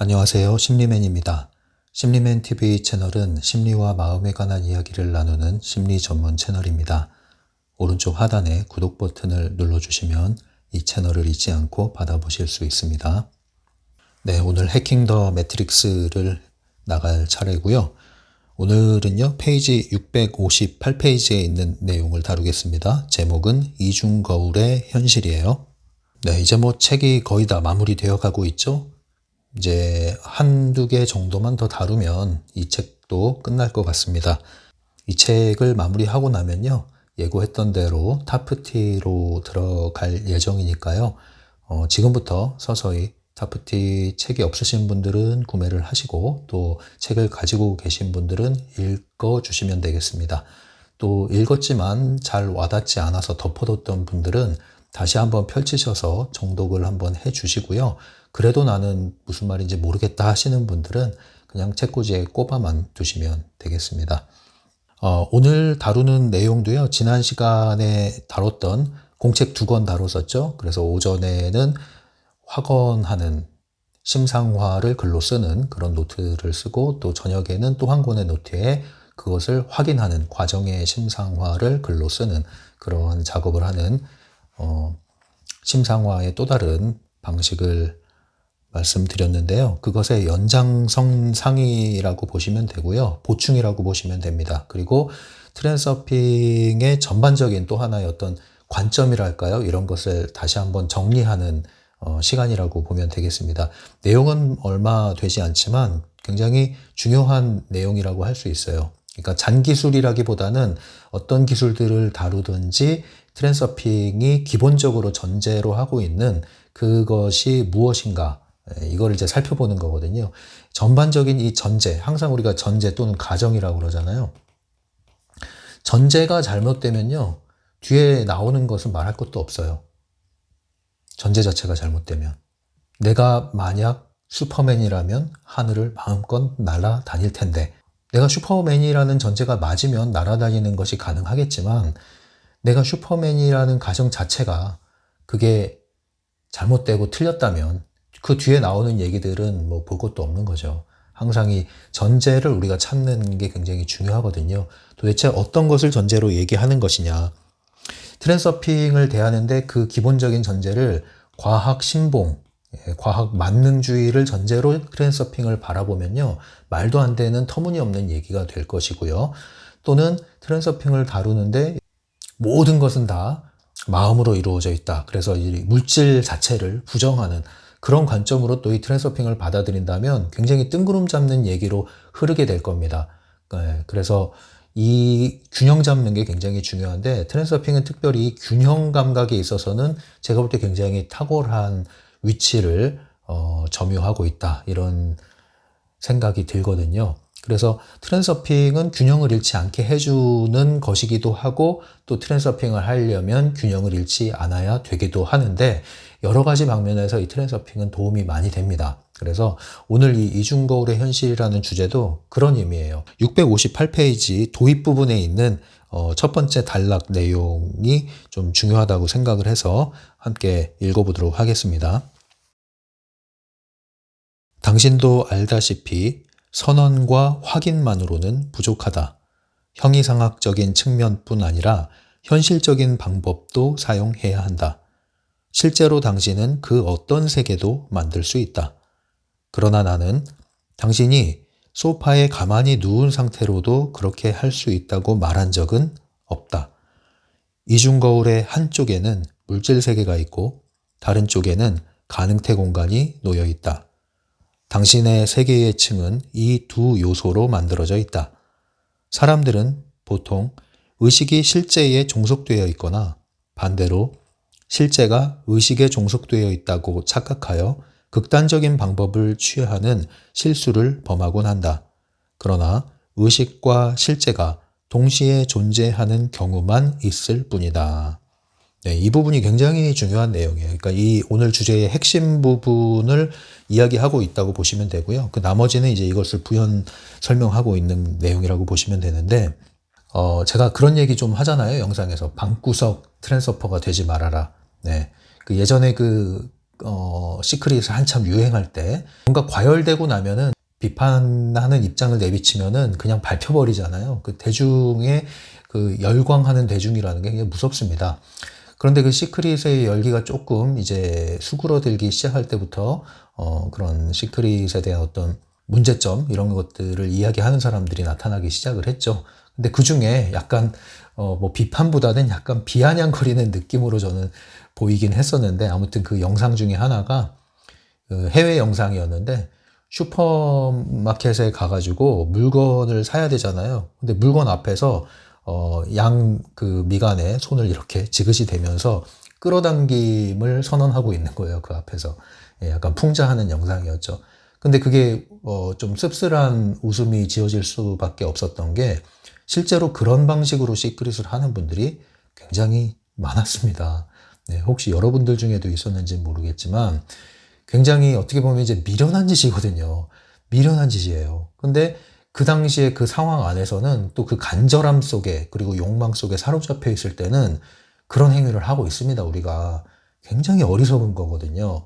안녕하세요. 심리맨입니다. 심리맨 TV 채널은 심리와 마음에 관한 이야기를 나누는 심리 전문 채널입니다. 오른쪽 하단에 구독 버튼을 눌러주시면 이 채널을 잊지 않고 받아보실 수 있습니다. 네, 오늘 해킹 더 매트릭스를 나갈 차례고요. 오늘은요, 페이지 658페이지에 있는 내용을 다루겠습니다. 제목은 이중거울의 현실이에요. 네, 이제 책이 거의 다 마무리되어 가고 있죠. 이제 한두 개 정도만 더 다루면 이 책도 끝날 것 같습니다. 이 책을 마무리하고 나면요, 예고했던 대로 타프티로 들어갈 예정이니까요. 지금부터 서서히 타프티 책이 없으신 분들은 구매를 하시고, 또 책을 가지고 계신 분들은 읽어주시면 되겠습니다. 또 읽었지만 잘 와닿지 않아서 덮어뒀던 분들은 다시 한번 펼치셔서 정독을 한번 해주시고요. 그래도 나는 무슨 말인지 모르겠다 하시는 분들은 그냥 책꽂이에 꼽아만 두시면 되겠습니다. 오늘 다루는 내용도요, 지난 시간에 다뤘던 공책 2권 다뤘었죠. 그래서 오전에는 확언하는 심상화를 글로 쓰는 그런 노트를 쓰고, 또 저녁에는 또 한 권의 노트에 그것을 확인하는 과정의 심상화를 글로 쓰는 그런 작업을 하는 심상화의 또 다른 방식을 말씀드렸는데요. 그것의 연장선상이라고 보시면 되고요. 보충이라고 보시면 됩니다. 그리고 트랜서핑의 전반적인 또 하나의 어떤 관점이랄까요? 이런 것을 다시 한번 정리하는 시간이라고 보면 되겠습니다. 내용은 얼마 되지 않지만 굉장히 중요한 내용이라고 할 수 있어요. 그러니까 잔기술이라기보다는 어떤 기술들을 다루든지 트랜서핑이 기본적으로 전제로 하고 있는 그것이 무엇인가, 이걸 이제 살펴보는 거거든요. 전반적인 이 전제, 항상 우리가 전제 또는 가정이라고 그러잖아요. 전제가 잘못되면요, 뒤에 나오는 것은 말할 것도 없어요. 전제 자체가 잘못되면. 내가 만약 슈퍼맨이라면 하늘을 마음껏 날아다닐 텐데, 내가 슈퍼맨이라는 전제가 맞으면 날아다니는 것이 가능하겠지만, 내가 슈퍼맨이라는 가정 자체가 그게 잘못되고 틀렸다면 그 뒤에 나오는 얘기들은 볼 것도 없는 거죠. 항상 이 전제를 우리가 찾는 게 굉장히 중요하거든요. 도대체 어떤 것을 전제로 얘기하는 것이냐. 트랜서핑을 대하는데 그 기본적인 전제를 과학 신봉, 과학 만능주의를 전제로 트랜서핑을 바라보면요, 말도 안 되는 터무니없는 얘기가 될 것이고요. 또는 트랜서핑을 다루는데 모든 것은 다 마음으로 이루어져 있다. 그래서 이 물질 자체를 부정하는 그런 관점으로 또 이 트랜서핑을 받아들인다면 굉장히 뜬구름 잡는 얘기로 흐르게 될 겁니다. 그래서 이 균형 잡는 게 굉장히 중요한데, 트랜서핑은 특별히 균형 감각에 있어서는 제가 볼 때 굉장히 탁월한 위치를 점유하고 있다, 이런 생각이 들거든요. 그래서 트랜서핑은 균형을 잃지 않게 해주는 것이기도 하고, 또 트랜서핑을 하려면 균형을 잃지 않아야 되기도 하는데, 여러 가지 방면에서 이 트랜서핑은 도움이 많이 됩니다. 그래서 오늘 이 이중거울의 현실이라는 주제도 그런 의미예요. 658페이지 도입 부분에 있는 첫 번째 단락 내용이 좀 중요하다고 생각을 해서 함께 읽어보도록 하겠습니다. 당신도 알다시피 선언과 확인만으로는 부족하다. 형이상학적인 측면뿐 아니라 현실적인 방법도 사용해야 한다. 실제로 당신은 그 어떤 세계도 만들 수 있다. 그러나 나는 당신이 소파에 가만히 누운 상태로도 그렇게 할 수 있다고 말한 적은 없다. 이중거울의 한쪽에는 물질 세계가 있고 다른 쪽에는 가능태 공간이 놓여 있다. 당신의 세계의 층은 이 두 요소로 만들어져 있다. 사람들은 보통 의식이 실제에 종속되어 있거나 반대로 실제가 의식에 종속되어 있다고 착각하여 극단적인 방법을 취하는 실수를 범하곤 한다. 그러나 의식과 실제가 동시에 존재하는 경우만 있을 뿐이다. 네, 이 부분이 굉장히 중요한 내용이에요. 그러니까 이 오늘 주제의 핵심 부분을 이야기하고 있다고 보시면 되고요. 그 나머지는 이제 이것을 부연 설명하고 있는 내용이라고 보시면 되는데, 제가 그런 얘기 좀 하잖아요. 영상에서 방구석 트랜스퍼가 되지 말아라. 네. 그 예전에 시크릿을 한참 유행할 때 뭔가 과열되고 나면은 비판하는 입장을 내비치면은 그냥 밟혀버리잖아요. 그 대중의 그 열광하는 대중이라는 게 굉장히 무섭습니다. 그런데 그 시크릿의 열기가 조금 이제 수그러들기 시작할 때부터 그런 시크릿에 대한 어떤 문제점 이런 것들을 이야기하는 사람들이 나타나기 시작을 했죠. 근데 그 중에 약간 뭐 비판보다는 약간 비아냥거리는 느낌으로 저는 보이긴 했었는데, 아무튼 그 영상 중에 하나가 그 해외 영상이었는데, 슈퍼마켓에 가가지고 물건을 사야 되잖아요. 근데 물건 앞에서 양 그 미간에 손을 이렇게 지그시 대면서 끌어당김을 선언하고 있는 거예요. 그 앞에서. 예, 약간 풍자하는 영상이었죠. 근데 그게 좀 씁쓸한 웃음이 지어질 수밖에 없었던 게, 실제로 그런 방식으로 시크릿을 하는 분들이 굉장히 많았습니다. 네, 혹시 여러분들 중에도 있었는지 모르겠지만 굉장히 어떻게 보면 이제 미련한 짓이거든요. 미련한 짓이에요. 근데 그 당시에 그 상황 안에서는 또 그 간절함 속에 그리고 욕망 속에 사로잡혀 있을 때는 그런 행위를 하고 있습니다. 우리가 굉장히 어리석은 거거든요.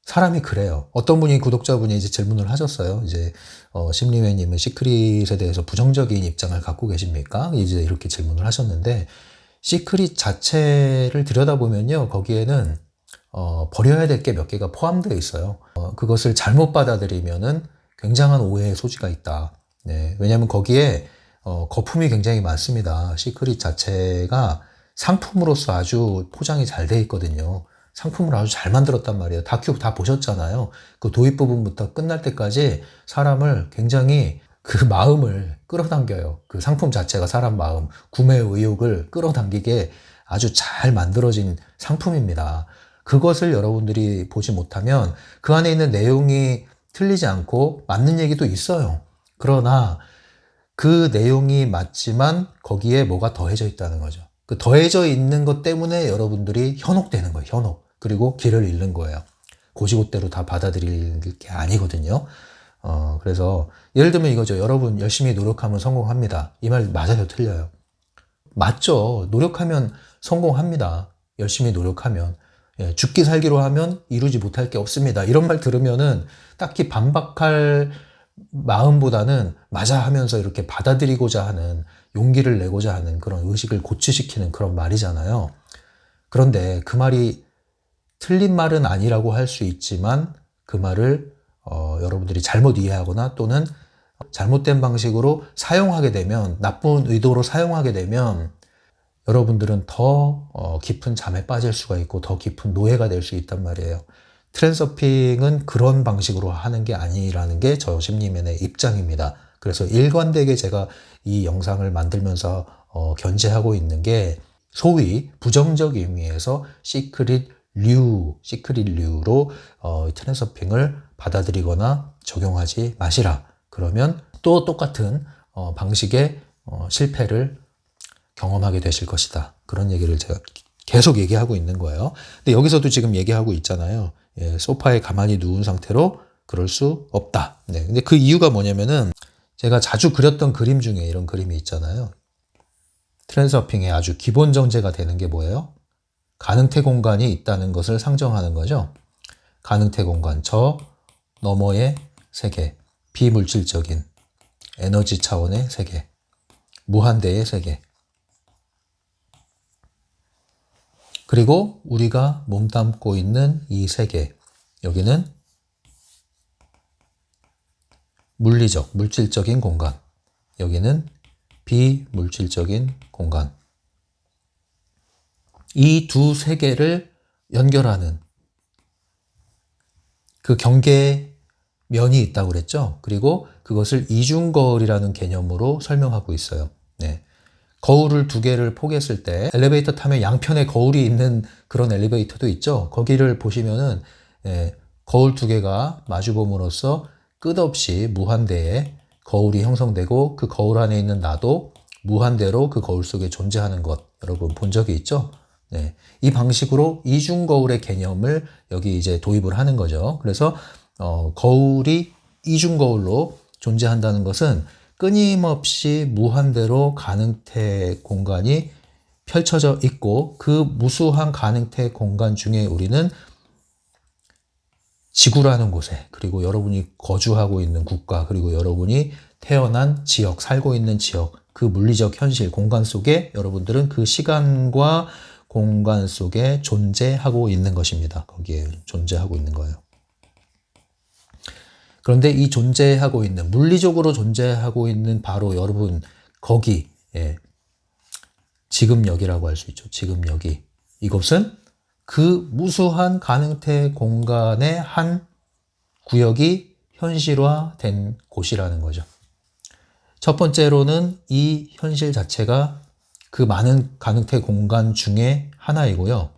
사람이 그래요. 어떤 분이 구독자분이 이제 질문을 하셨어요. 이제 심리회님은 시크릿에 대해서 부정적인 입장을 갖고 계십니까? 이제 이렇게 질문을 하셨는데, 시크릿 자체를 들여다보면요, 거기에는 버려야 될 게 몇 개가 포함되어 있어요. 그것을 잘못 받아들이면은 굉장한 오해의 소지가 있다. 네, 왜냐하면 거기에 거품이 굉장히 많습니다. 시크릿 자체가 상품으로서 아주 포장이 잘 돼 있거든요. 상품을 아주 잘 만들었단 말이에요. 다큐 다 보셨잖아요. 그 도입 부분부터 끝날 때까지 사람을 굉장히 그 마음을 끌어당겨요. 그 상품 자체가 사람 마음, 구매 의욕을 끌어당기게 아주 잘 만들어진 상품입니다. 그것을 여러분들이 보지 못하면 그 안에 있는 내용이 틀리지 않고 맞는 얘기도 있어요. 그러나 그 내용이 맞지만 거기에 뭐가 더해져 있다는 거죠. 그 더해져 있는 것 때문에 여러분들이 현혹되는 거예요. 현혹. 그리고 길을 잃는 거예요. 고지고대로 다 받아들일 게 아니거든요. 그래서 예를 들면 이거죠. 여러분 열심히 노력하면 성공합니다. 이 말 맞아요? 틀려요? 맞죠. 노력하면 성공합니다. 열심히 노력하면. 예, 죽기 살기로 하면 이루지 못할 게 없습니다. 이런 말 들으면은 딱히 반박할 마음보다는 맞아 하면서 이렇게 받아들이고자 하는, 용기를 내고자 하는 그런 의식을 고취시키는 그런 말이잖아요. 그런데 그 말이 틀린 말은 아니라고 할 수 있지만 그 말을 여러분들이 잘못 이해하거나 또는 잘못된 방식으로 사용하게 되면, 나쁜 의도로 사용하게 되면 여러분들은 더 깊은 잠에 빠질 수가 있고 더 깊은 노예가 될 수 있단 말이에요. 트랜서핑은 그런 방식으로 하는 게 아니라는 게 저 심리맨의 입장입니다. 그래서 일관되게 제가 이 영상을 만들면서 견제하고 있는 게, 소위 부정적 의미에서 시크릿류로 트랜서핑을 받아들이거나 적용하지 마시라. 그러면 또 똑같은 방식의 실패를 경험하게 되실 것이다. 그런 얘기를 제가 계속 얘기하고 있는 거예요. 근데 여기서도 지금 얘기하고 있잖아요. 예, 소파에 가만히 누운 상태로 그럴 수 없다. 네, 근데 그 이유가 뭐냐면은, 제가 자주 그렸던 그림 중에 이런 그림이 있잖아요. 트랜서핑의 아주 기본 정제가 되는 게 뭐예요? 가능태 공간이 있다는 것을 상정하는 거죠. 가능태 공간, 저 너머의 세계, 비물질적인 에너지 차원의 세계, 무한대의 세계, 그리고 우리가 몸담고 있는 이 세계, 여기는 물리적, 물질적인 공간, 여기는 비물질적인 공간. 이 두 세계를 연결하는 그 경계의 면이 있다고 그랬죠. 그리고 그것을 이중거울이라는 개념으로 설명하고 있어요. 네. 거울을 두 개를 포개했을 때 엘리베이터 타면 양편에 거울이 있는 그런 엘리베이터도 있죠. 거기를 보시면은 거울 두 개가 마주봄으로써 끝없이 무한대의 거울이 형성되고, 그 거울 안에 있는 나도 무한대로 그 거울 속에 존재하는 것, 여러분 본 적이 있죠? 네. 이 방식으로 이중거울의 개념을 여기 이제 도입을 하는 거죠. 그래서 거울이 이중거울로 존재한다는 것은 끊임없이 무한대로 가능태 공간이 펼쳐져 있고, 그 무수한 가능태 공간 중에 우리는 지구라는 곳에, 그리고 여러분이 거주하고 있는 국가, 그리고 여러분이 태어난 지역, 살고 있는 지역, 그 물리적 현실, 공간 속에 여러분들은 그 시간과 공간 속에 존재하고 있는 것입니다. 거기에 존재하고 있는 거예요. 그런데 이 존재하고 있는, 물리적으로 존재하고 있는 바로 여러분, 거기, 지금 여기라고 할 수 있죠. 지금 여기. 이것은 그 무수한 가능태 공간의 한 구역이 현실화된 곳이라는 거죠. 첫 번째로는 이 현실 자체가 그 많은 가능태 공간 중에 하나이고요.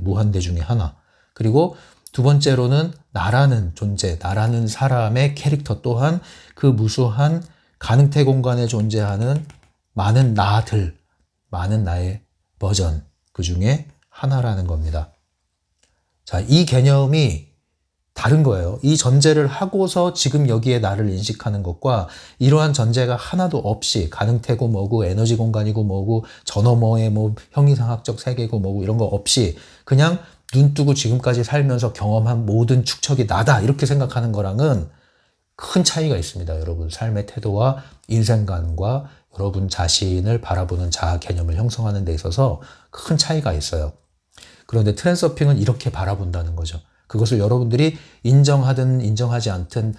무한대 중에 하나. 그리고 두 번째로는 나라는 존재, 나라는 사람의 캐릭터 또한 그 무수한 가능태 공간에 존재하는 많은 나들, 많은 나의 버전, 그 중에 하나라는 겁니다. 자, 이 개념이 다른 거예요. 이 전제를 하고서 지금 여기에 나를 인식하는 것과 이러한 전제가 하나도 없이 가능태고 뭐고 에너지 공간이고 뭐고 저 너머의 뭐 형이상학적 세계고 뭐고 이런 거 없이 그냥 눈 뜨고 지금까지 살면서 경험한 모든 축척이 나다 이렇게 생각하는 거랑은 큰 차이가 있습니다. 여러분 삶의 태도와 인생관과 여러분 자신을 바라보는 자아 개념을 형성하는 데 있어서 큰 차이가 있어요. 그런데 트랜서핑은 이렇게 바라본다는 거죠. 그것을 여러분들이 인정하든 인정하지 않든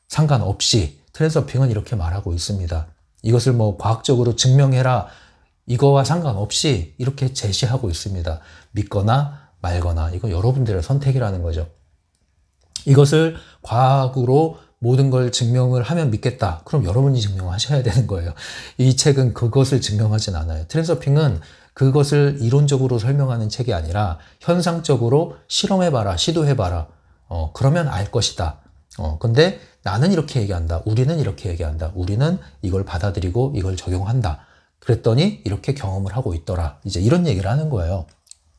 상관없이 트랜서핑은 이렇게 말하고 있습니다. 이것을 뭐 과학적으로 증명해라 이거와 상관없이 이렇게 제시하고 있습니다. 믿거나 말거나 이거 여러분들의 선택이라는 거죠. 이것을 과학으로 모든 걸 증명을 하면 믿겠다. 그럼 여러분이 증명하셔야 되는 거예요. 이 책은 그것을 증명하진 않아요. 트랜서핑은 그것을 이론적으로 설명하는 책이 아니라 현상적으로 실험해봐라, 시도해봐라. 그러면 알 것이다. 근데 나는 이렇게 얘기한다. 우리는 이렇게 얘기한다. 우리는 이걸 받아들이고 이걸 적용한다. 그랬더니 이렇게 경험을 하고 있더라. 이제 이런 얘기를 하는 거예요.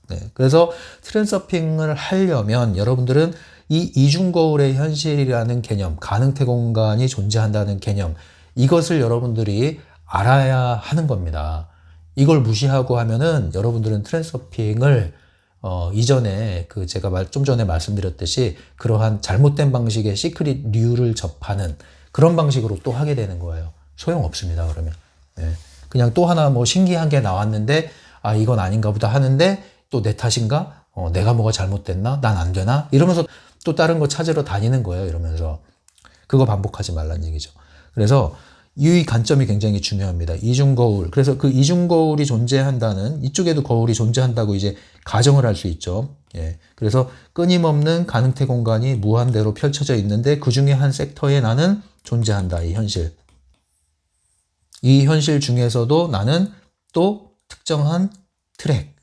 네, 그래서 트랜서핑을 하려면 여러분들은 이 이중거울의 현실이라는 개념, 가능태 공간이 존재한다는 개념, 이것을 여러분들이 알아야 하는 겁니다. 이걸 무시하고 하면은 여러분들은 트랜서핑을 이전에 그 제가 좀 전에 말씀드렸듯이 그러한 잘못된 방식의 시크릿 류를 접하는 그런 방식으로 또 하게 되는 거예요. 소용없습니다. 그러면 그냥 또 하나 뭐 신기한 게 나왔는데 아 이건 아닌가 보다 하는데 또 내 탓인가? 내가 뭐가 잘못됐나? 난 안 되나? 이러면서 또 다른 거 찾으러 다니는 거예요. 이러면서 그거 반복하지 말란 얘기죠. 그래서 이 관점이 굉장히 중요합니다. 이중거울. 그래서 그 이중거울이 존재한다는 이쪽에도 거울이 존재한다고 이제 가정을 할 수 있죠. 그래서 끊임없는 가능태 공간이 무한대로 펼쳐져 있는데 그 중에 한 섹터에 나는 존재한다. 이 현실. 이 현실 중에서도 나는 또 특정한 트랙,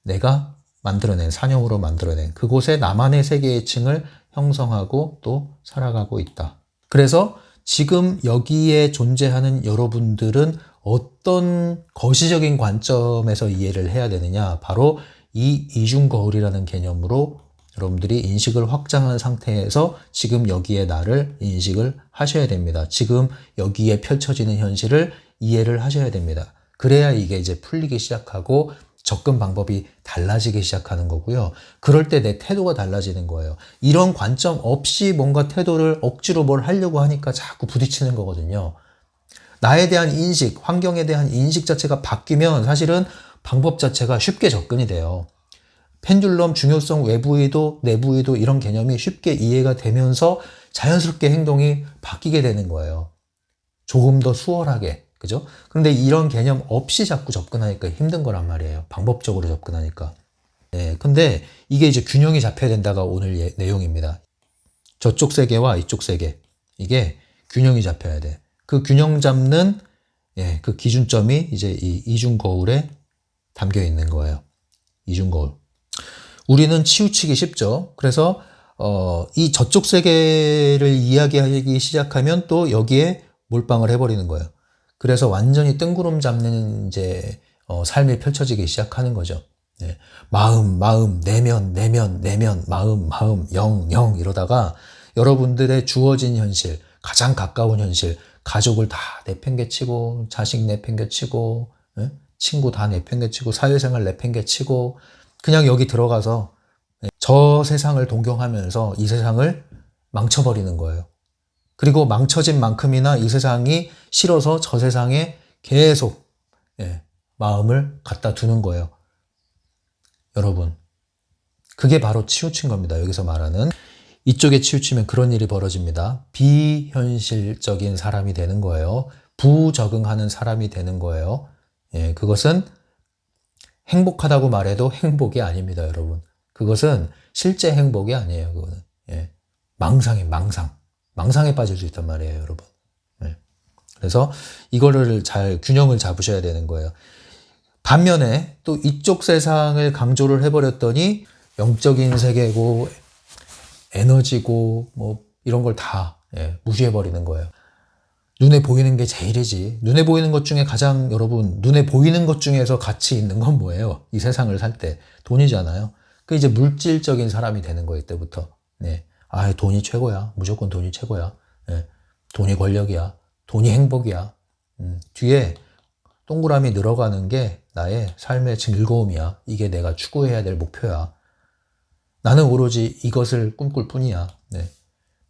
내가 만들어낸, 사념으로 만들어낸 그곳에 나만의 세계의 층을 형성하고 또 살아가고 있다. 그래서 지금 여기에 존재하는 여러분들은 어떤 거시적인 관점에서 이해를 해야 되느냐? 바로 이 이중거울이라는 개념으로 여러분들이 인식을 확장한 상태에서 지금 여기에 나를 인식을 하셔야 됩니다. 지금 여기에 펼쳐지는 현실을 이해를 하셔야 됩니다. 그래야 이게 이제 풀리기 시작하고 접근 방법이 달라지기 시작하는 거고요. 그럴 때 내 태도가 달라지는 거예요. 이런 관점 없이 뭔가 태도를 억지로 뭘 하려고 하니까 자꾸 부딪히는 거거든요. 나에 대한 인식, 환경에 대한 인식 자체가 바뀌면 사실은 방법 자체가 쉽게 접근이 돼요. 펜듈럼, 중요성, 외부의도, 내부의도 이런 개념이 쉽게 이해가 되면서 자연스럽게 행동이 바뀌게 되는 거예요. 조금 더 수월하게. 그죠? 그런데 이런 개념 없이 자꾸 접근하니까 힘든 거란 말이에요. 방법적으로 접근하니까. 근데 이게 이제 균형이 잡혀야 된다가 오늘 내용입니다. 저쪽 세계와 이쪽 세계. 이게 균형이 잡혀야 돼. 그 균형 잡는, 그 기준점이 이제 이 이중거울에 담겨 있는 거예요. 이중거울. 우리는 치우치기 쉽죠. 그래서, 이 저쪽 세계를 이야기하기 시작하면 또 여기에 몰빵을 해버리는 거예요. 그래서 완전히 뜬구름 잡는 이제 삶이 펼쳐지기 시작하는 거죠. 마음, 내면, 마음, 영 이러다가 여러분들의 주어진 현실, 가장 가까운 현실, 가족을 다 내팽개치고, 자식 내팽개치고, 친구 다 내팽개치고, 사회생활 내팽개치고, 그냥 여기 들어가서 저 세상을 동경하면서 이 세상을 망쳐버리는 거예요. 그리고 망쳐진 만큼이나 이 세상이 싫어서 저 세상에 계속 마음을 갖다 두는 거예요. 여러분, 그게 바로 치우친 겁니다. 여기서 말하는. 이쪽에 치우치면 그런 일이 벌어집니다. 비현실적인 사람이 되는 거예요. 부적응하는 사람이 되는 거예요. 그것은 행복하다고 말해도 행복이 아닙니다, 여러분. 그것은 실제 행복이 아니에요, 그거는. 망상에 빠질 수 있단 말이에요, 여러분. 그래서 이거를 잘 균형을 잡으셔야 되는 거예요. 반면에 또 이쪽 세상을 강조를 해버렸더니 영적인 세계고 에너지고 뭐 이런 걸 다 무시해버리는 거예요. 눈에 보이는 게 제일이지. 눈에 보이는 것 중에 가장 여러분 눈에 보이는 것 중에서 가치 있는 건 뭐예요? 이 세상을 살 때 돈이잖아요. 그 이제 물질적인 사람이 되는 거예요. 이때부터. 돈이 최고야. 무조건 돈이 최고야. 돈이 권력이야. 돈이 행복이야. 뒤에 동그라미 늘어가는 게 나의 삶의 즐거움이야. 이게 내가 추구해야 될 목표야. 나는 오로지 이것을 꿈꿀 뿐이야.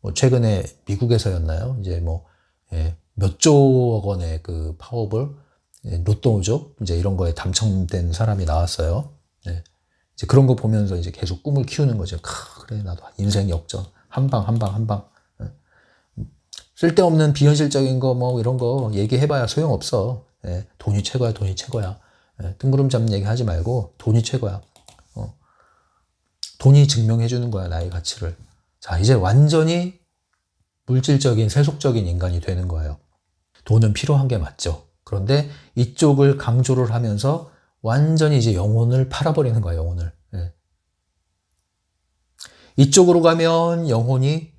뭐 최근에 미국에서였나요? 이제 몇 조억 원의 그 파워볼, 로또죠? 이제 이런 거에 당첨된 사람이 나왔어요. 이제 그런 거 보면서 이제 계속 꿈을 키우는 거죠. 그래, 나도 인생 역전. 한 방. 쓸데없는 비현실적인 거 뭐 이런 거 얘기해봐야 소용없어. 돈이 최고야. 뜬구름 잡는 얘기 하지 말고 돈이 최고야. 돈이 증명해주는 거야, 나의 가치를. 자, 이제 완전히 물질적인, 세속적인 인간이 되는 거예요. 돈은 필요한 게 맞죠. 그런데 이쪽을 강조를 하면서 완전히 이제 영혼을 팔아버리는 거예요, 영혼을. 이쪽으로 가면 영혼이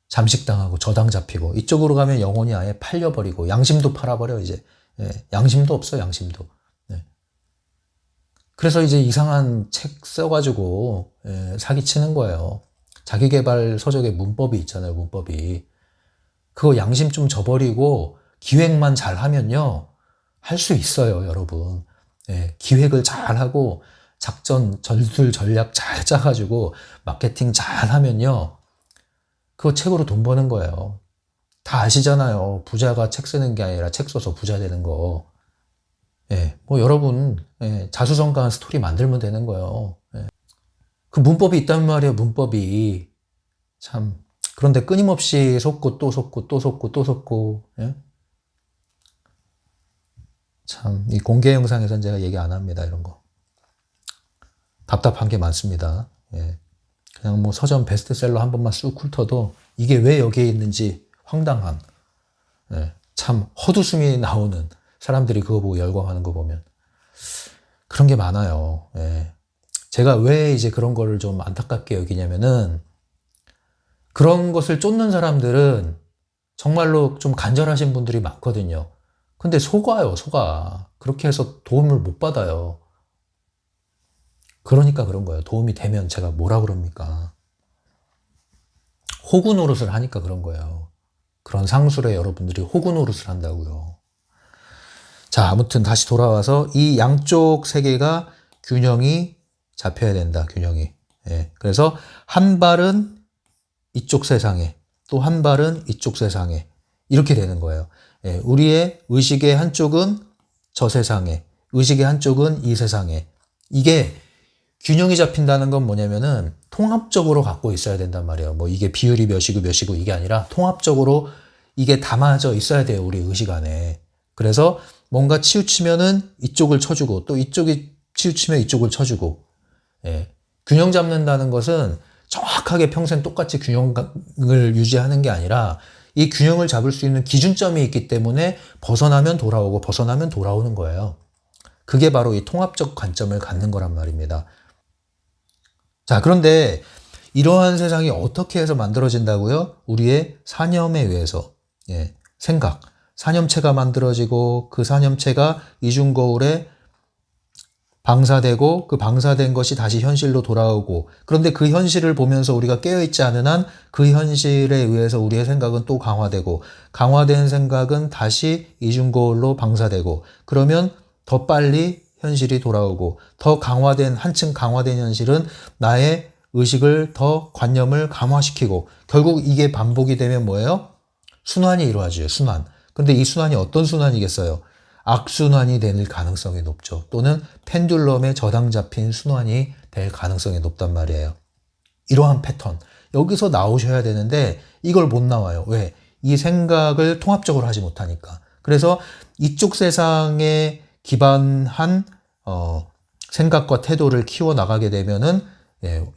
잠식당하고 저당 잡히고, 이쪽으로 가면 영혼이 아예 팔려버리고, 양심도 팔아버려, 이제. 양심도 없어, 양심도. 그래서 이제 이상한 책 써가지고 사기치는 거예요. 자기계발 서적에 문법이 있잖아요, 문법이. 그거 양심 좀 저버리고 기획만 잘 하면요, 할 수 있어요, 여러분. 기획을 잘 하고 작전, 전술, 전략 잘 짜가지고 마케팅 잘 하면요, 그거 책으로 돈 버는 거예요. 다 아시잖아요. 부자가 책 쓰는 게 아니라 책 써서 부자 되는 거. 뭐 여러분, 자수성가한 스토리 만들면 되는 거예요. 그 문법이 있단 말이에요, 문법이. 참. 그런데 끊임없이 속고 또 속고 또 속고 또 속고. 참, 이 공개 영상에서는 제가 얘기 안 합니다, 이런 거. 답답한 게 많습니다. 그냥 뭐 서점 베스트셀러 한 번만 쑥 훑어도 이게 왜 여기에 있는지 황당한, 참 헛웃음이 나오는 사람들이 그거 보고 열광하는 거 보면 그런 게 많아요. 제가 왜 이제 그런 거를 좀 안타깝게 여기냐면은, 그런 것을 쫓는 사람들은 정말로 좀 간절하신 분들이 많거든요. 근데 속아요, 속아. 그렇게 해서 도움을 못 받아요. 그러니까 그런 거예요. 도움이 되면 제가 뭐라 그럽니까? 호구 노릇을 하니까 그런 거예요. 그런 상술에 여러분들이 호구 노릇을 한다고요. 자, 아무튼 다시 돌아와서 이 양쪽 세계가 균형이 잡혀야 된다, 균형이. 그래서 한 발은 이쪽 세상에, 또 한 발은 이쪽 세상에. 이렇게 되는 거예요. 우리의 의식의 한쪽은 저 세상에, 의식의 한쪽은 이 세상에. 이게 균형이 잡힌다는 건 뭐냐면은 통합적으로 갖고 있어야 된단 말이에요. 뭐 이게 비율이 몇이고 이게 아니라 통합적으로 이게 담아져 있어야 돼요, 우리 의식 안에. 그래서 뭔가 치우치면은 이쪽을 쳐주고, 또 이쪽이 치우치면 이쪽을 쳐주고. 균형 잡는다는 것은 정확하게 평생 똑같이 균형을 유지하는 게 아니라, 이 균형을 잡을 수 있는 기준점이 있기 때문에 벗어나면 돌아오고 벗어나면 돌아오는 거예요. 그게 바로 이 통합적 관점을 갖는 거란 말입니다. 자, 그런데 이러한 세상이 어떻게 해서 만들어진다고요? 우리의 사념에 의해서. 생각. 사념체가 만들어지고, 그 사념체가 이중거울에 방사되고, 그 방사된 것이 다시 현실로 돌아오고, 그런데 그 현실을 보면서 우리가 깨어있지 않은 한 그 현실에 의해서 우리의 생각은 또 강화되고, 강화된 생각은 다시 이중거울로 방사되고, 그러면 더 빨리 현실이 돌아오고 더 강화된 한층 강화된 현실은 나의 의식을 더 관념을 강화시키고 결국 이게 반복이 되면 뭐예요? 순환이 이루어져요. 순환. 근데 이 순환이 어떤 순환이겠어요? 악순환이 될 가능성이 높죠. 또는 펜듈럼에 저당 잡힌 순환이 될 가능성이 높단 말이에요. 이러한 패턴. 여기서 나오셔야 되는데 이걸 못 나와요. 왜? 이 생각을 통합적으로 하지 못하니까. 그래서 이쪽 세상에 기반한 생각과 태도를 키워나가게 되면은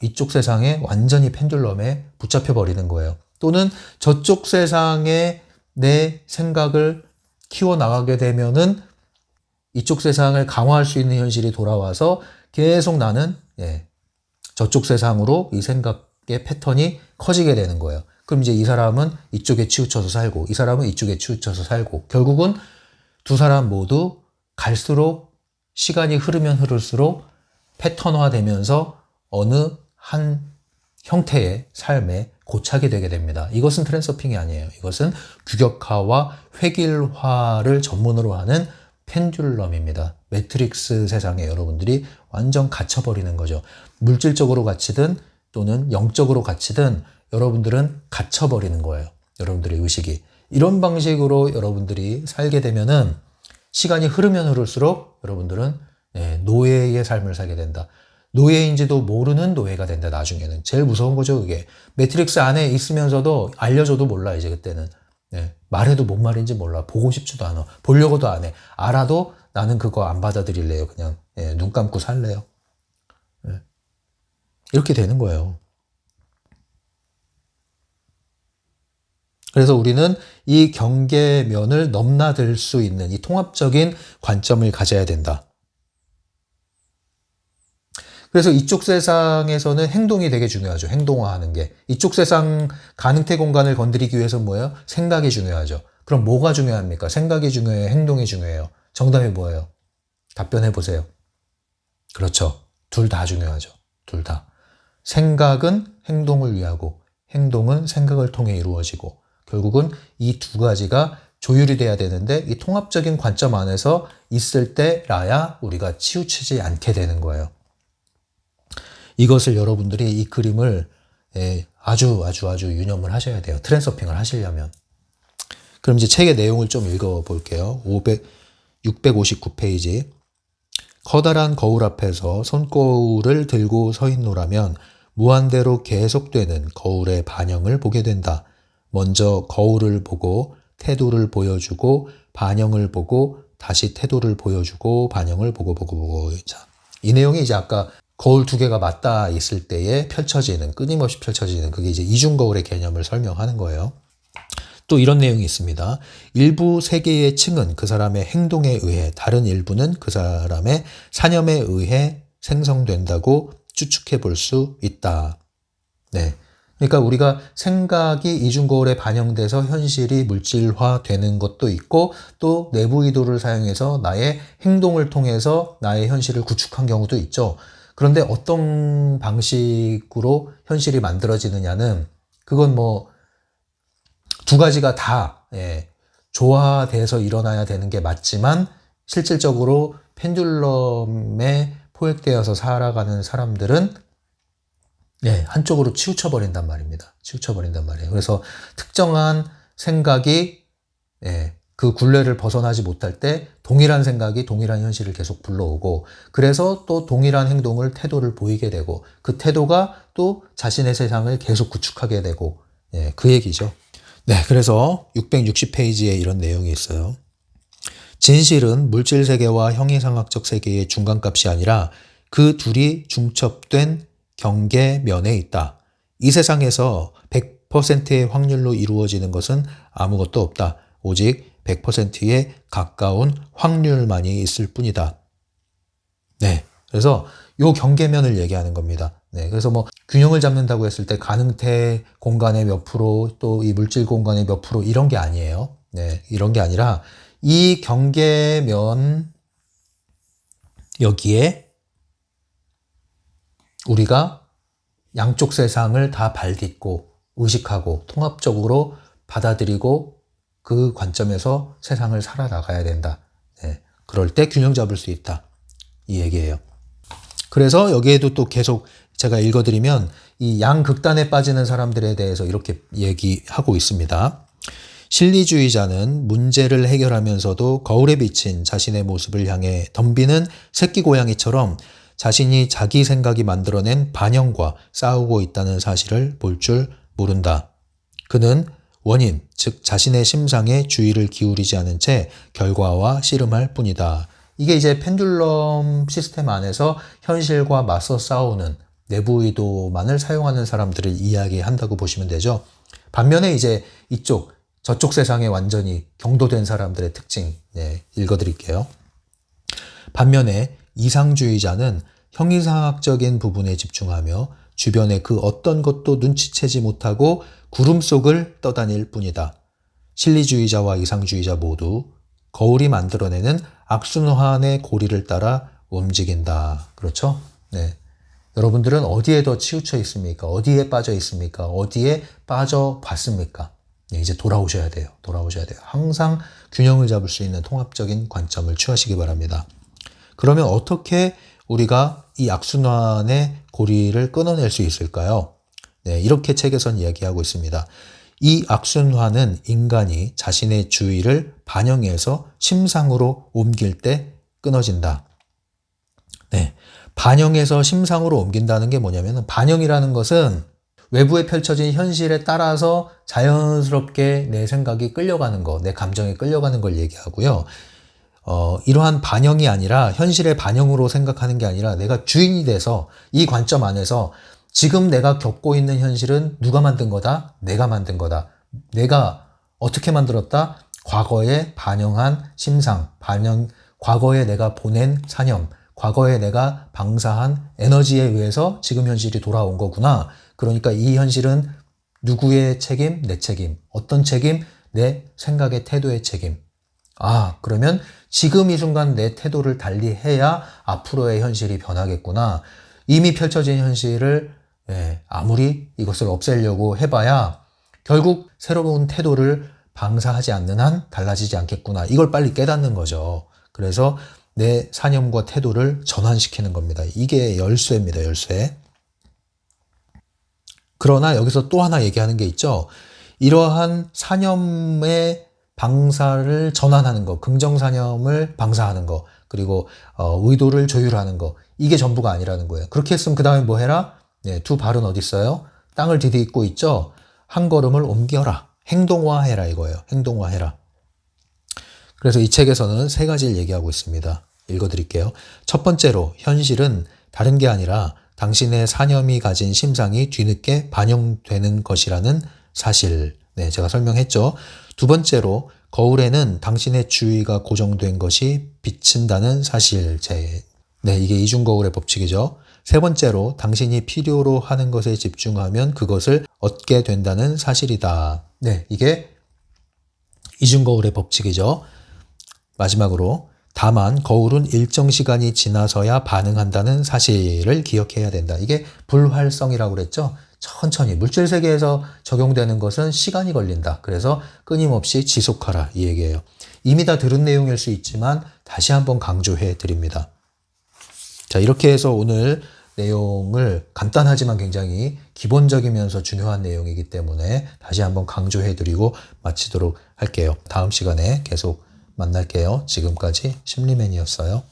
이쪽 세상에 완전히 펜듈럼에 붙잡혀 버리는 거예요. 또는 저쪽 세상에 내 생각을 키워나가게 되면은 이쪽 세상을 강화할 수 있는 현실이 돌아와서 계속 나는 저쪽 세상으로 이 생각의 패턴이 커지게 되는 거예요. 그럼 이제 이 사람은 이쪽에 치우쳐서 살고 이 사람은 이쪽에 치우쳐서 살고 결국은 두 사람 모두 갈수록 시간이 흐르면 흐를수록 패턴화되면서 어느 한 형태의 삶에 고착이 되게 됩니다. 이것은 트랜서핑이 아니에요. 이것은 규격화와 획일화를 전문으로 하는 펜듈럼입니다. 매트릭스 세상에 여러분들이 완전 갇혀버리는 거죠. 물질적으로 갇히든 또는 영적으로 갇히든 여러분들은 갇혀버리는 거예요. 여러분들의 의식이. 이런 방식으로 여러분들이 살게 되면은 시간이 흐르면 흐를수록 여러분들은 노예의 삶을 살게 된다. 노예인지도 모르는 노예가 된다. 나중에는. 제일 무서운 거죠. 그게. 매트릭스 안에 있으면서도 알려줘도 몰라. 이제 그때는. 말해도 뭔 말인지 몰라. 보고 싶지도 않아. 보려고도 안 해. 알아도 나는 그거 안 받아들일래요. 그냥 눈 감고 살래요. 이렇게 되는 거예요. 그래서 우리는 이 경계면을 넘나들 수 있는 이 통합적인 관점을 가져야 된다. 그래서 이쪽 세상에서는 행동이 되게 중요하죠. 행동화하는 게. 이쪽 세상 가능태 공간을 건드리기 위해서 뭐예요? 생각이 중요하죠. 그럼 뭐가 중요합니까? 생각이 중요해요? 행동이 중요해요? 정답이 뭐예요? 답변해 보세요. 그렇죠. 둘 다 중요하죠. 둘 다. 생각은 행동을 위하고 행동은 생각을 통해 이루어지고 결국은 이 두 가지가 조율이 돼야 되는데 이 통합적인 관점 안에서 있을 때라야 우리가 치우치지 않게 되는 거예요. 이것을 여러분들이 이 그림을 아주 유념을 하셔야 돼요. 트랜서핑을 하시려면. 그럼 이제 책의 내용을 좀 읽어볼게요. 659페이지. 커다란 거울 앞에서 손거울을 들고 서 있노라면 무한대로 계속되는 거울의 반영을 보게 된다. 먼저 거울을 보고 태도를 보여주고 반영을 보고 다시 태도를 보여주고 반영을 보고. 자, 이 내용이 이제 아까 거울 두 개가 맞닿아 있을 때에 펼쳐지는, 끊임없이 펼쳐지는 그게 이제 이중거울의 개념을 설명하는 거예요. 또 이런 내용이 있습니다. 일부 세계의 층은 그 사람의 행동에 의해, 다른 일부는 그 사람의 사념에 의해 생성된다고 추측해 볼 수 있다. 네. 그러니까 우리가 생각이 이중거울에 반영돼서 현실이 물질화되는 것도 있고 또 내부 의도를 사용해서 나의 행동을 통해서 나의 현실을 구축한 경우도 있죠. 그런데 어떤 방식으로 현실이 만들어지느냐는 그건 뭐 두 가지가 다 조화돼서 일어나야 되는 게 맞지만 실질적으로 펜듈럼에 포획되어서 살아가는 사람들은 한쪽으로 치우쳐 버린단 말입니다. 치우쳐 버린단 말이에요. 그래서 특정한 생각이 그 굴레를 벗어나지 못할 때 동일한 생각이 동일한 현실을 계속 불러오고 그래서 또 동일한 행동을 태도를 보이게 되고 그 태도가 또 자신의 세상을 계속 구축하게 되고 그 얘기죠. 네, 그래서 660페이지에 이런 내용이 있어요. 진실은 물질 세계와 형이상학적 세계의 중간값이 아니라 그 둘이 중첩된 경계면에 있다. 이 세상에서 100%의 확률로 이루어지는 것은 아무것도 없다. 오직 100%에 가까운 확률만이 있을 뿐이다. 네. 그래서 요 경계면을 얘기하는 겁니다. 네. 그래서 뭐 균형을 잡는다고 했을 때 가능태 공간의 몇 프로 또 이 물질 공간의 몇 프로 이런 게 아니에요. 네. 이런 게 아니라 이 경계면 여기에 우리가 양쪽 세상을 다 발딛고 의식하고 통합적으로 받아들이고 그 관점에서 세상을 살아나가야 된다. 네. 그럴 때 균형 잡을 수 있다. 이 얘기예요. 그래서 여기에도 또 계속 제가 읽어드리면 이 양극단에 빠지는 사람들에 대해서 이렇게 얘기하고 있습니다. 실리주의자는 문제를 해결하면서도 거울에 비친 자신의 모습을 향해 덤비는 새끼 고양이처럼 자신이 자기 생각이 만들어낸 반영과 싸우고 있다는 사실을 볼 줄 모른다. 그는 원인, 즉 자신의 심상에 주의를 기울이지 않은 채 결과와 씨름할 뿐이다. 이게 이제 펜듈럼 시스템 안에서 현실과 맞서 싸우는 내부 의도만을 사용하는 사람들을 이야기한다고 보시면 되죠. 반면에 이제 저쪽 세상에 완전히 경도된 사람들의 특징, 읽어드릴게요. 반면에 이상주의자는 형이상학적인 부분에 집중하며 주변의 그 어떤 것도 눈치채지 못하고 구름 속을 떠다닐 뿐이다. 실리주의자와 이상주의자 모두 거울이 만들어내는 악순환의 고리를 따라 움직인다. 그렇죠? 네. 여러분들은 어디에 더 치우쳐 있습니까? 어디에 빠져 있습니까? 어디에 빠져봤습니까? 네, 이제 돌아오셔야 돼요. 항상 균형을 잡을 수 있는 통합적인 관점을 취하시기 바랍니다. 그러면 어떻게 우리가 이 악순환의 고리를 끊어낼 수 있을까요? 네, 이렇게 책에선 이야기하고 있습니다. 이 악순환은 인간이 자신의 주의를 반영해서 심상으로 옮길 때 끊어진다. 네, 반영해서 심상으로 옮긴다는 게 뭐냐면 반영이라는 것은 외부에 펼쳐진 현실에 따라서 자연스럽게 내 생각이 끌려가는 거, 내 감정이 끌려가는 걸 얘기하고요. 이러한 반영이 아니라 현실의 반영으로 생각하는 게 아니라 내가 주인이 돼서 이 관점 안에서 지금 내가 겪고 있는 현실은 누가 만든 거다? 내가 만든 거다. 내가 어떻게 만들었다? 과거에 반영한 심상, 과거에 내가 보낸 사념, 과거에 내가 방사한 에너지에 의해서 지금 현실이 돌아온 거구나. 그러니까 이 현실은 누구의 책임? 내 책임. 어떤 책임? 내 생각의 태도의 책임. 그러면 지금 이 순간 내 태도를 달리해야 앞으로의 현실이 변하겠구나. 이미 펼쳐진 현실을 아무리 이것을 없애려고 해봐야 결국 새로운 태도를 방사하지 않는 한 달라지지 않겠구나. 이걸 빨리 깨닫는 거죠. 그래서 내 사념과 태도를 전환시키는 겁니다. 이게 열쇠입니다. 열쇠. 그러나 여기서 또 하나 얘기하는 게 있죠. 이러한 사념의 방사를 전환하는 거, 긍정사념을 방사하는 거, 그리고 의도를 조율하는 거, 이게 전부가 아니라는 거예요. 그렇게 했으면 그 다음에 뭐 해라? 네, 두 발은 어디 있어요? 땅을 디디고 있죠. 한 걸음을 옮겨라. 행동화해라 이거예요. 행동화해라. 그래서 이 책에서는 세 가지를 얘기하고 있습니다. 읽어드릴게요. 첫 번째로 현실은 다른 게 아니라 당신의 사념이 가진 심상이 뒤늦게 반영되는 것이라는 사실. 네, 제가 설명했죠. 두 번째로 거울에는 당신의 주의가 고정된 것이 비친다는 사실. 네, 이게 이중거울의 법칙이죠. 세 번째로 당신이 필요로 하는 것에 집중하면 그것을 얻게 된다는 사실이다. 네, 이게 이중거울의 법칙이죠. 마지막으로 다만 거울은 일정 시간이 지나서야 반응한다는 사실을 기억해야 된다. 이게 불활성이라고 그랬죠. 천천히 물질 세계에서 적용되는 것은 시간이 걸린다. 그래서 끊임없이 지속하라 이 얘기예요. 이미 다 들은 내용일 수 있지만 다시 한번 강조해 드립니다. 자, 이렇게 해서 오늘 내용을 간단하지만 굉장히 기본적이면서 중요한 내용이기 때문에 다시 한번 강조해 드리고 마치도록 할게요. 다음 시간에 계속 만날게요. 지금까지 심리맨이었어요.